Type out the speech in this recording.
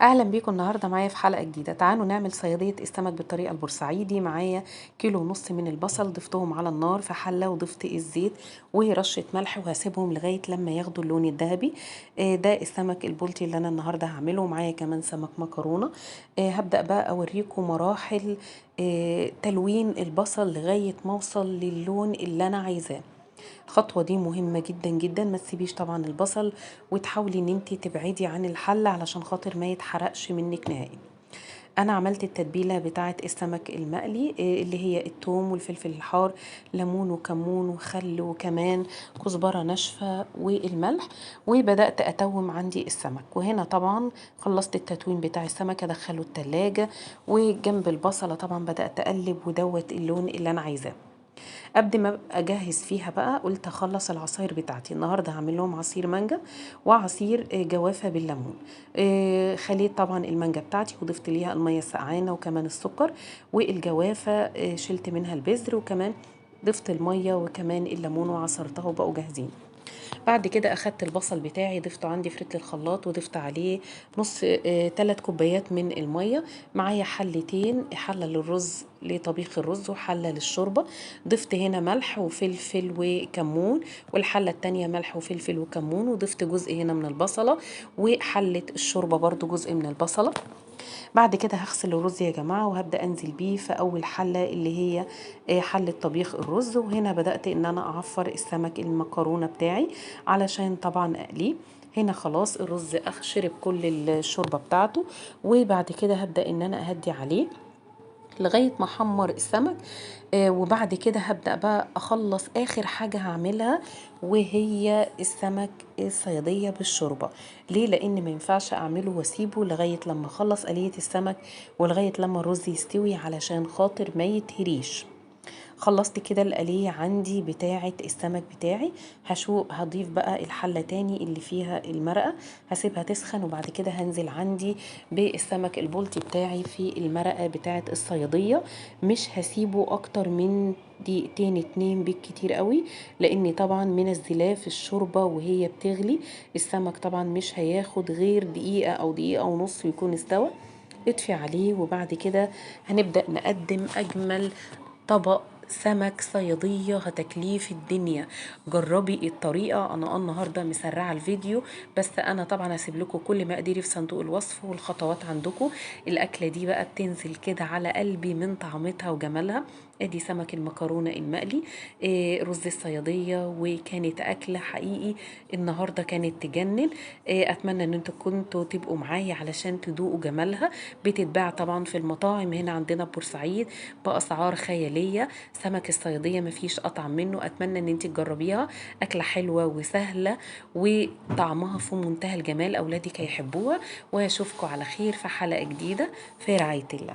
اهلا بيكم النهارده معايا في حلقه جديده. تعالوا نعمل صياديه السمك بالطريقه البورسعيدي. معايا كيلو ونص من البصل، ضفتهم على النار في حله وضفت الزيت ورشه ملح وهسيبهم لغايه لما ياخدوا اللون الذهبي. ده السمك البلطي اللي انا النهارده هعمله. معايا كمان سمك مكرونه. هبدا بقى اوريكم مراحل تلوين البصل لغايه ما اوصل للون اللي انا عايزاه. الخطوة دي مهمة جدا جدا. ما تسيبيش طبعا البصل وتحاولي ان انت تبعدي عن الحلة علشان خاطر ما يتحرقش منك نهائي. انا عملت التتبيلة بتاعة السمك المقلي، اللي هي الثوم والفلفل الحار، ليمون وكمون وخل وكمان كزبرة ناشفة والملح. وبدأت اتوم عندي السمك، وهنا طبعا خلصت التتوين بتاع السمك ادخله التلاجة. وجنب البصلة طبعا بدأت اقلب ودوت اللون اللي انا عايزاه. قبل ما ابقى اجهز فيها بقى قلت اخلص العصاير بتاعتي. النهارده هعمل لهم عصير مانجا وعصير جوافه بالليمون. خليت طبعا المانجا بتاعتي وضفت ليها الميه السقعانه وكمان السكر، والجوافه شلت منها البذر وكمان ضفت الميه وكمان الليمون وعصرتها وبقوا جاهزين. بعد كده اخدت البصل بتاعي ضفته عندي في رتل الخلاط وضفت عليه نص 3 كوبايات من الميه. معايا حلتين، حله للرز لطبيخ الرز وحله للشوربه. ضفت هنا ملح وفلفل وكمون، والحله التانية ملح وفلفل وكمون، وضفت جزء هنا من البصله، وحله الشوربه برضو جزء من البصله. بعد كده هغسل الرز يا جماعة وهبدأ انزل بيه في اول حلة اللي هي حلة طبيخ الرز. وهنا بدأت ان انا اعفر السمك المكرونة بتاعي علشان طبعا اقليه. هنا خلاص الرز شرب كل الشوربة بتاعته، وبعد كده هبدأ ان انا اهدي عليه لغاية ما احمر السمك. وبعد كده هبدأ بقى اخلص اخر حاجة هعملها، وهي السمك الصيادية بالشوربة. ليه؟ لان ما ينفعش اعمله واسيبه لغاية لما اخلص قلية السمك ولغاية لما الرز يستوي علشان خاطر ما يتهريش. خلصت كده القلية عندي بتاعة السمك بتاعي. هضيف بقى الحلة تاني اللي فيها المرقة، هسيبها تسخن وبعد كده هنزل عندي بالسمك البلطي بتاعي في المرقة بتاعة الصيادية. مش هسيبه اكتر من دقيقتين 2 بالكتير قوي، لاني طبعا منزلاه في الشوربة وهي بتغلي. السمك طبعا مش هياخد غير دقيقة او دقيقة ونص ويكون استوى. اطفي عليه وبعد كده هنبدأ نقدم أجمل طبق سمك صيادية هتاكليه في الدنيا. جربي الطريقة. أنا النهاردة مسرعة الفيديو، بس أنا طبعا هسيب لكم كل مقاديري في صندوق الوصف والخطوات عندكم. الأكلة دي بقى بتنزل كده على قلبي من طعمتها وجمالها. ادي سمك المكرونة المقلي، رز الصيادية، وكانت أكلة حقيقي النهاردة كانت تجنن. أتمنى ان انتوا كنتوا تبقوا معايا علشان تدوقوا جمالها. بتتباع طبعا في المطاعم هنا عندنا بورسعيد بأسعار خيالية. سمك الصيادية مفيش أطعم منه. أتمنى ان انت تجربيها. أكلة حلوة وسهلة وطعمها في منتهى الجمال. أولادك هيحبوها. وأشوفكم على خير في حلقة جديدة في رعاية الله.